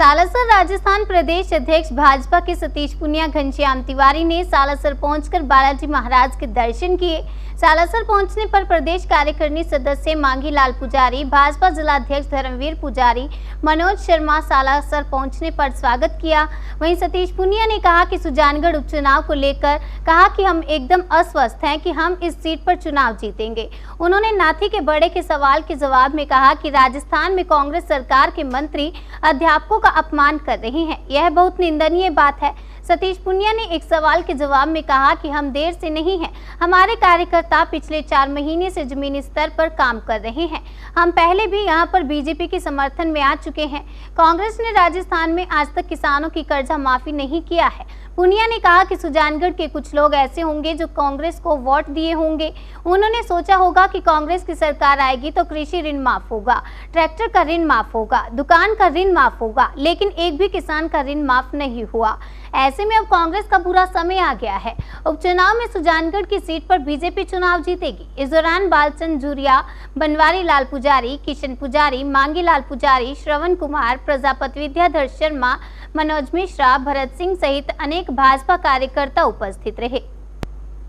सालासर राजस्थान प्रदेश अध्यक्ष भाजपा के सतीश पुनिया घनश्याम तिवारी ने सालासर पहुंचकर बालाजी महाराज के दर्शन किए। सालासर पहुंचने पर प्रदेश कार्यकारिणी सदस्य मांगी लाल पुजारी, भाजपा जिलाध्यक्ष धर्मवीर पुजारी, मनोज शर्मा सालासर पहुंचने पर स्वागत किया। वहीं सतीश पुनिया ने कहा कि सुजानगढ़ उपचुनाव को लेकर कहा कि हम एकदम अस्वस्थ हैं कि हम इस सीट पर चुनाव जीतेंगे। उन्होंने नाथी के बड़े के सवाल के जवाब में कहा कि राजस्थान में कांग्रेस सरकार के मंत्री अध्यापकों का अपमान कर रहे हैं, यह बहुत निंदनीय बात है। सतीश पुनिया ने एक सवाल के जवाब में कहा कि हम देर से नहीं हैं, हमारे कार्यकर्ता पिछले 4 महीने से जमीनी स्तर पर काम कर रहे हैं। हम पहले भी यहां पर बीजेपी के समर्थन में आ चुके हैं। कांग्रेस ने राजस्थान में आज तक किसानों की कर्जा माफी नहीं किया है। पुनिया ने कहा कि सुजानगढ़ के कुछ लोग ऐसे होंगे जो कांग्रेस को वोट दिए होंगे। उन्होंने सोचा होगा कि कांग्रेस की सरकार आएगी तो कृषि ऋण माफ होगा, ट्रैक्टर का ऋण माफ होगा, दुकान का ऋण माफ होगा, लेकिन एक भी किसान का ऋण माफ नहीं हुआ। ऐसे में अब कांग्रेस का बुरा समय आ गया है। उपचुनाव में सुजानगढ़ की सीट पर बीजेपी चुनाव जीतेगी। इस दौरान बालचंद जूरिया, बनवारी लाल पुजारी, किशन पुजारी, मांगी लाल पुजारी, श्रवण कुमार, प्रजापति विद्याधर शर्मा, मनोज मिश्रा, भरत सिंह सहित अनेक भाजपा कार्यकर्ता उपस्थित रहे।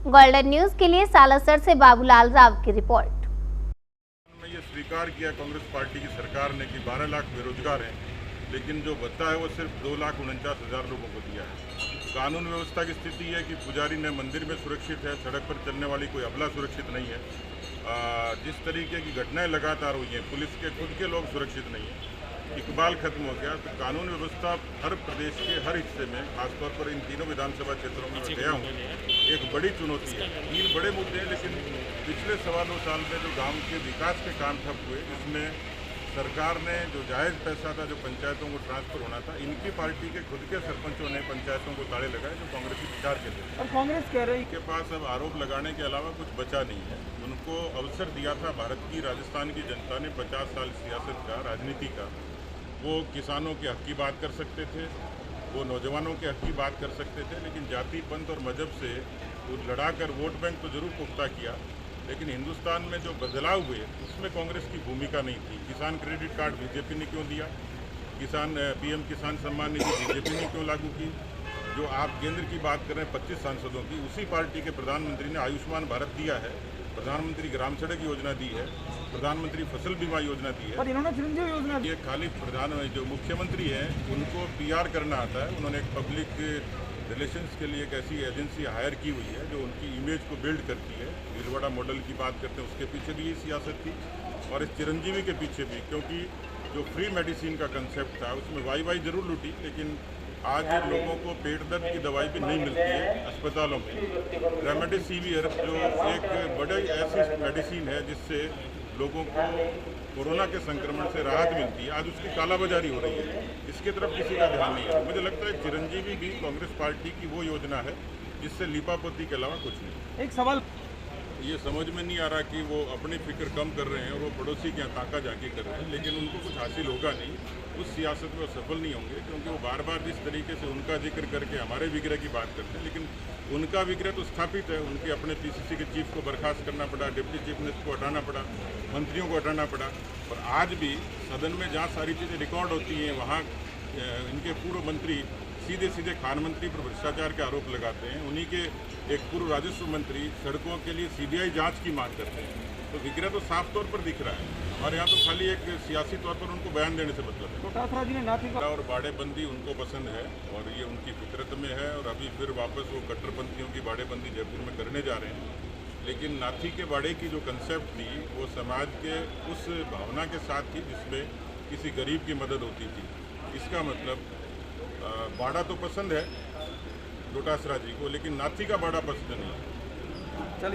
गोल्डन न्यूज के लिए सालासर से बाबूलाल राव की रिपोर्ट। ये स्वीकार किया कांग्रेस पार्टी की सरकार ने कि 12 लाख बेरोजगार हैं, लेकिन जो भत्ता है वो सिर्फ 2,49,000 लोगों को दिया है। कानून व्यवस्था की स्थिति है कि पुजारी ने मंदिर में सुरक्षित है, सड़क पर चलने वाली कोई अबला सुरक्षित नहीं है। जिस तरीके की घटनाएं लगातार हुई हैं, पुलिस के खुद के लोग सुरक्षित नहीं हैं, इकबाल खत्म हो गया। तो कानून व्यवस्था हर प्रदेश के हर हिस्से में, खासतौर पर इन तीनों विधानसभा क्षेत्रों में गया हूँ, एक बड़ी चुनौती है। 3 बड़े मुद्दे हैं, लेकिन पिछले 2.25 साल में जो गाँव के विकास के काम ठप हुए, जिसमें सरकार ने जो जायज़ पैसा था जो पंचायतों को ट्रांसफर होना था, इनकी पार्टी के खुद के सरपंचों ने पंचायतों को ताले लगाए जो कांग्रेसी विचार के थे। और कांग्रेस कह रही के पास अब आरोप लगाने के अलावा कुछ बचा नहीं है। उनको अवसर दिया था भारत की, राजस्थान की जनता ने 50 साल सियासत का, राजनीति का। वो किसानों के हक की बात कर सकते थे, वो नौजवानों के हक की बात कर सकते थे, लेकिन जाति, पंथ और मजहब से वो लड़ाकर वोट बैंक तो जरूर पुख्ता किया, लेकिन हिंदुस्तान में जो बदलाव हुए उसमें कांग्रेस की भूमिका नहीं थी। किसान क्रेडिट कार्ड बीजेपी ने क्यों दिया? पीएम किसान सम्मान निधि बीजेपी ने क्यों लागू की? जो आप केंद्र की बात कर रहे हैं 25 सांसदों की, उसी पार्टी के प्रधानमंत्री ने आयुष्मान भारत दिया है, प्रधानमंत्री ग्राम सड़क योजना दी है, प्रधानमंत्री फसल बीमा योजना दी है। और इन्होंने चिरंजीवी योजना दी। ये खाली जो मुख्यमंत्री हैं उनको PR करना आता है। उन्होंने एक पब्लिक रिलेशंस के लिए एक ऐसी एजेंसी हायर की हुई है जो उनकी इमेज को बिल्ड करती है। भीलवाड़ा मॉडल की बात करते हैं, उसके पीछे भी ये सियासत थी, और इस चिरंजीवी के पीछे भी, क्योंकि जो फ्री मेडिसिन का कंसेप्ट था उसमें वाई जरूर लूटी, लेकिन आज लोगों को पेट दर्द की दवाई भी नहीं मिलती है अस्पतालों में। रेमडेसिविर जो एक बड़ी ऐसी मेडिसिन है जिससे लोगों को कोरोना के संक्रमण से राहत मिलती है, आज उसकी कालाबाजारी हो रही है। इसकी तरफ किसी का ध्यान नहीं है। मुझे लगता है चिरंजीवी भी कांग्रेस पार्टी की वो योजना है जिससे लीपापोती के अलावा कुछ नहीं। एक सवाल ये समझ में नहीं आ रहा कि वो अपनी फिक्र कम कर रहे हैं और वो पड़ोसी के यहाँ ताका झाकी कर रहे हैं, लेकिन उनको कुछ हासिल होगा नहीं, उस सियासत में वो सफल नहीं होंगे, क्योंकि वो बार बार जिस तरीके से उनका जिक्र करके हमारे विग्रह की बात करते हैं, लेकिन उनका विग्रह तो स्थापित है। उनके अपने PCC के चीफ को बर्खास्त करना पड़ा, डिप्टी चीफ मिनिस्टर को हटाना पड़ा, मंत्रियों को हटाना पड़ा, और आज भी सदन में जहाँ सारी चीज़ें रिकॉर्ड होती हैं वहाँ इनके पूर्व मंत्री सीधे खान मंत्री पर भ्रष्टाचार के आरोप लगाते हैं। उन्हीं के एक पूर्व राजस्व मंत्री सड़कों के लिए CBI जांच की मांग करते हैं। तो विग्रह तो साफ तौर पर दिख रहा है, और यहाँ तो खाली एक सियासी तौर पर उनको बयान देने से मतलब है। कोटासरा जी ने नाथी और बाड़ेबंदी उनको पसंद है और ये उनकी फितरत में है, और अभी फिर वापस वो कट्टरपंथियों की बाड़ेबंदी जयपुर में करने जा रहे हैं। लेकिन नाथी के बाड़े की जो कंसेप्ट थी वो समाज के उस भावना के साथ थी जिसमें किसी गरीब की मदद होती थी। इसका मतलब बाड़ा तो पसंद है डोटासरा जी को, लेकिन नाथी का बाड़ा पसंद नहीं है।